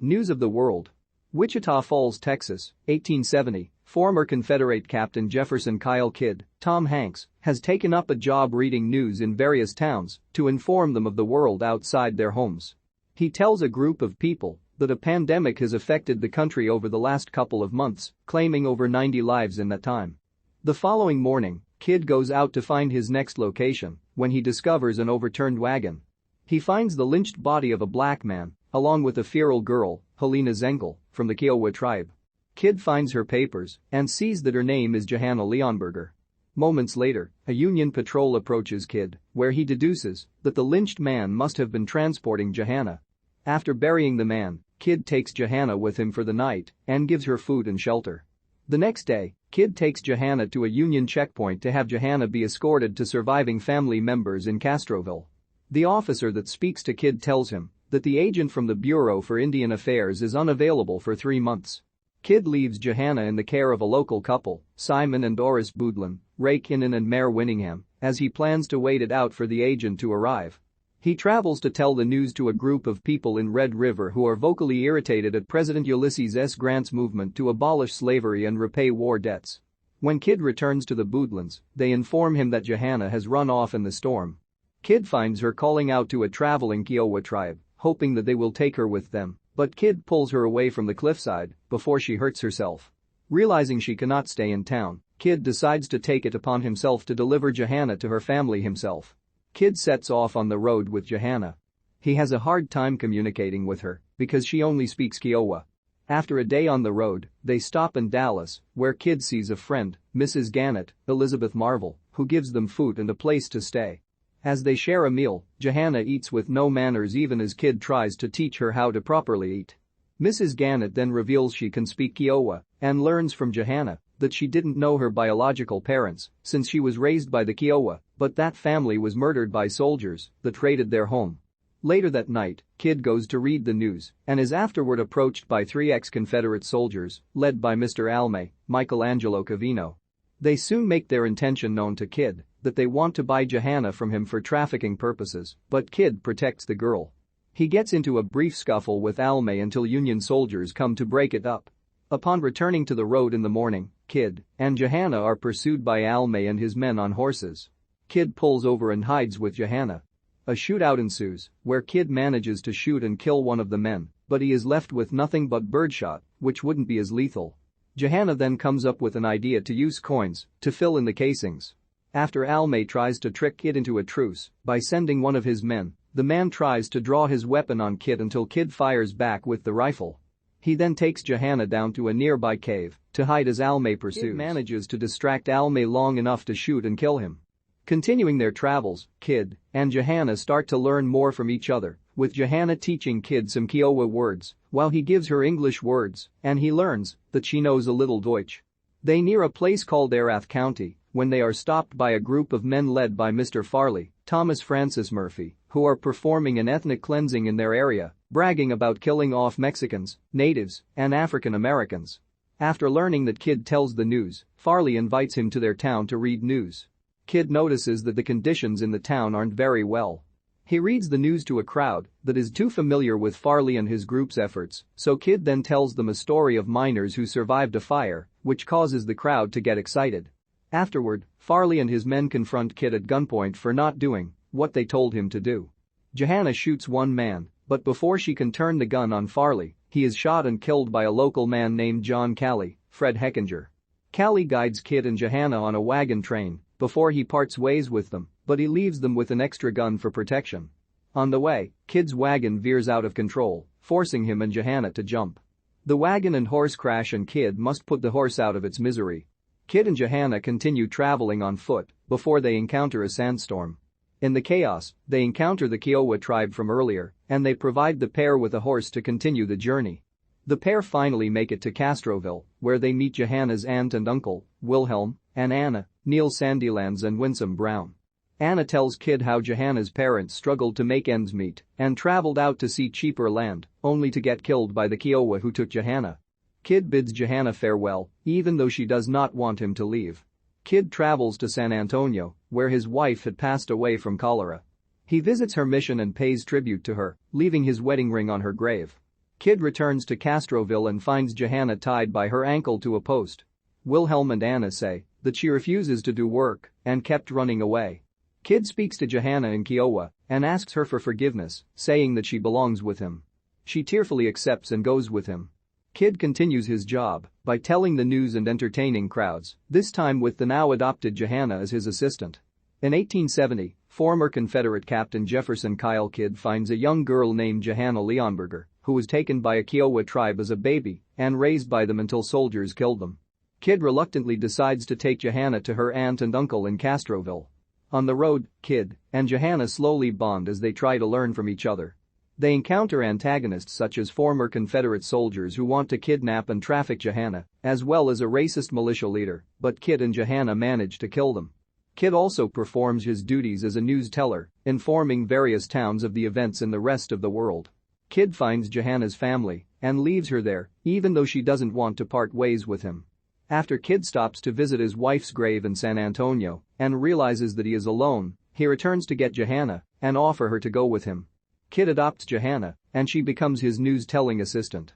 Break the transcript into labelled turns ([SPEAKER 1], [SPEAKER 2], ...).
[SPEAKER 1] News of the world. Wichita Falls, Texas, 1870. Former Confederate Captain Jefferson Kyle Kid, Tom Hanks, has taken up a job reading news in various towns to inform them of the world outside their homes. He tells a group of people that a pandemic has affected the country over the last couple of months, claiming over 90 lives in that time. The following morning, Kid goes out to find his next location when he discovers an overturned wagon. He finds the lynched body of a black man, along with a feral girl, Helena Zengel, from the Kiowa tribe. Kid finds her papers and sees that her name is Johanna Leonberger. Moments later, a Union patrol approaches Kid, where he deduces that the lynched man must have been transporting Johanna. After burying the man, Kid takes Johanna with him for the night and gives her food and shelter. The next day, Kid takes Johanna to a Union checkpoint to have Johanna be escorted to surviving family members in Castroville. The officer that speaks to Kid tells him that the agent from the Bureau for Indian Affairs is unavailable for 3 months. Kid leaves Johanna in the care of a local couple, Simon and Doris Boudlin, Ray Kinnan and Mare Winningham, as he plans to wait it out for the agent to arrive. He travels to tell the news to a group of people in Red River who are vocally irritated at President Ulysses S. Grant's movement to abolish slavery and repay war debts. When Kid returns to the Boudlins, they inform him that Johanna has run off in the storm. Kid finds her calling out to a traveling Kiowa tribe, hoping that they will take her with them, but Kid pulls her away from the cliffside before she hurts herself. Realizing she cannot stay in town, Kid decides to take it upon himself to deliver Johanna to her family himself. Kid sets off on the road with Johanna. He has a hard time communicating with her because she only speaks Kiowa. After a day on the road, they stop in Dallas, where Kid sees a friend, Mrs. Gannett, Elizabeth Marvel, who gives them food and a place to stay. As they share a meal, Johanna eats with no manners even as Kid tries to teach her how to properly eat. Mrs. Gannett then reveals she can speak Kiowa and learns from Johanna that she didn't know her biological parents since she was raised by the Kiowa, but that family was murdered by soldiers that raided their home. Later that night, Kid goes to read the news and is afterward approached by 3 ex-Confederate soldiers, led by Mr. Angelo Covino. They soon make their intention known to Kid, that they want to buy Johanna from him for trafficking purposes, but Kid protects the girl. He gets into a brief scuffle with Alme until Union soldiers come to break it up. Upon returning to the road in the morning, Kid and Johanna are pursued by Alme and his men on horses. Kid pulls over and hides with Johanna. A shootout ensues, where Kid manages to shoot and kill one of the men, but he is left with nothing but birdshot, which wouldn't be as lethal. Johanna then comes up with an idea to use coins to fill in the casings. After Alme tries to trick Kid into a truce by sending one of his men, the man tries to draw his weapon on Kid until Kid fires back with the rifle. He then takes Johanna down to a nearby cave to hide as Alme pursues. Kid manages to distract Alme long enough to shoot and kill him. Continuing their travels, Kid and Johanna start to learn more from each other, with Johanna teaching Kid some Kiowa words while he gives her English words, and he learns that she knows a little Deutsch. They near a place called Erath County when they are stopped by a group of men led by Mr. Farley, Thomas Francis Murphy, who are performing an ethnic cleansing in their area, bragging about killing off Mexicans, natives, and African Americans. After learning that Kid tells the news, Farley invites him to their town to read news. Kid notices that the conditions in the town aren't very well. He reads the news to a crowd that is too familiar with Farley and his group's efforts, so Kid then tells them a story of miners who survived a fire, which causes the crowd to get excited. Afterward, Farley and his men confront Kid at gunpoint for not doing what they told him to do. Johanna shoots one man, but before she can turn the gun on Farley, he is shot and killed by a local man named John Callie, Fred Hechinger. Callie guides Kid and Johanna on a wagon train before he parts ways with them, but he leaves them with an extra gun for protection. On the way, Kid's wagon veers out of control, forcing him and Johanna to jump. The wagon and horse crash and Kid must put the horse out of its misery. Kid and Johanna continue traveling on foot before they encounter a sandstorm. In the chaos, they encounter the Kiowa tribe from earlier, and they provide the pair with a horse to continue the journey. The pair finally make it to Castroville, where they meet Johanna's aunt and uncle, Wilhelm and Anna, Neil Sandilands and Winsome Brown. Anna tells Kid how Johanna's parents struggled to make ends meet and traveled out to see cheaper land, only to get killed by the Kiowa who took Johanna. Kid bids Johanna farewell, even though she does not want him to leave. Kid travels to San Antonio, where his wife had passed away from cholera. He visits her mission and pays tribute to her, leaving his wedding ring on her grave. Kid returns to Castroville and finds Johanna tied by her ankle to a post. Wilhelm and Anna say that she refuses to do work and kept running away. Kid speaks to Johanna in Kiowa and asks her for forgiveness, saying that she belongs with him. She tearfully accepts and goes with him. Kid continues his job by telling the news and entertaining crowds, this time with the now adopted Johanna as his assistant. In 1870, former Confederate Captain Jefferson Kyle Kidd finds a young girl named Johanna Leonberger, who was taken by a Kiowa tribe as a baby and raised by them until soldiers killed them. Kidd reluctantly decides to take Johanna to her aunt and uncle in Castroville. On the road, Kidd and Johanna slowly bond as they try to learn from each other. They encounter antagonists such as former Confederate soldiers who want to kidnap and traffic Johanna, as well as a racist militia leader, but Kidd and Johanna manage to kill them. Kidd also performs his duties as a news teller, informing various towns of the events in the rest of the world. Kidd finds Johanna's family and leaves her there, even though she doesn't want to part ways with him. After Kidd stops to visit his wife's grave in San Antonio and realizes that he is alone, he returns to get Johanna and offer her to go with him. Kidd adopts Johanna and she becomes his news-telling assistant.